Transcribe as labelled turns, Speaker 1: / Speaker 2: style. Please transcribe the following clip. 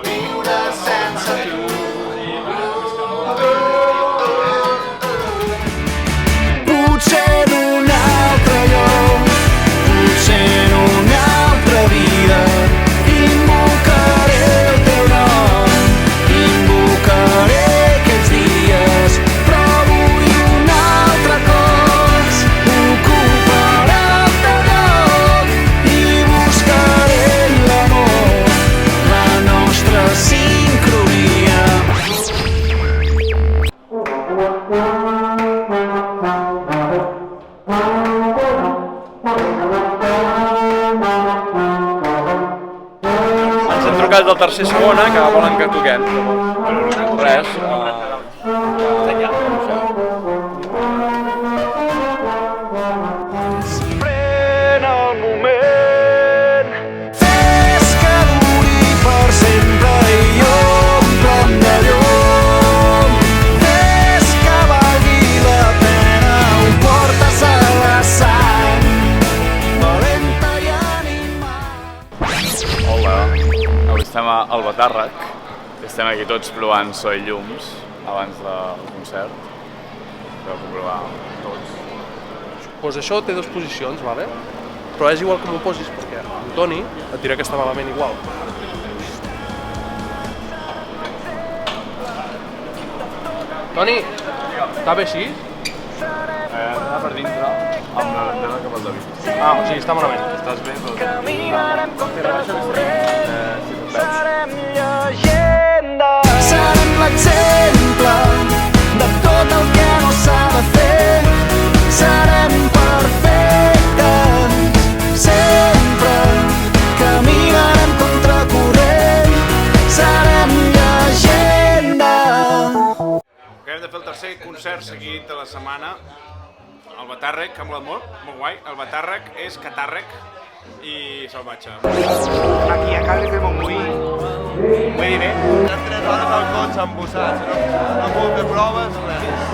Speaker 1: viure sense tu. Potser en un altre lloc, potser en una altra vida, invocaré el teu nom, invocaré aquells dies, però avui un altre cos ocuparà el teu lloc i buscaré l'amor, la nostra sincronia.
Speaker 2: Ens han trucat del tercer segona que volen que toquem. Res.
Speaker 1: Pren el moment, fes que duri per sempre i omple'm de llum, fes que valgui la pena, ho portes a la sang, valenta i animal.
Speaker 2: Hola, avui estem al Batàrrec. Estem aquí tots provant so i llums abans del concert. Podeu comprovar tots.
Speaker 3: Doncs això té dues posicions, vale? Però és igual com ho posis, perquè el Toni et dirà que està malament igual. Toni, està bé així?
Speaker 2: Anar per dintre amb la bandera cap al David.
Speaker 3: Ah, o sigui, està malament.
Speaker 2: Estàs bé?
Speaker 1: Caminarem contra corrent, serem llegenda, serem l'exemple de tot el que no s'ha de fer, serem perfectes sempre, caminarem contra corrent, serem llegenda.
Speaker 4: Acabem de fer el tercer concert seguit de la setmana al Batàrrec, amb l'amor, molt guai. El Batàrrec és catàrrec i salvatge.
Speaker 5: Aquí a casa estem muy bé. Les 3 hores al cotxe embossats, no hem pogut fer proves, res.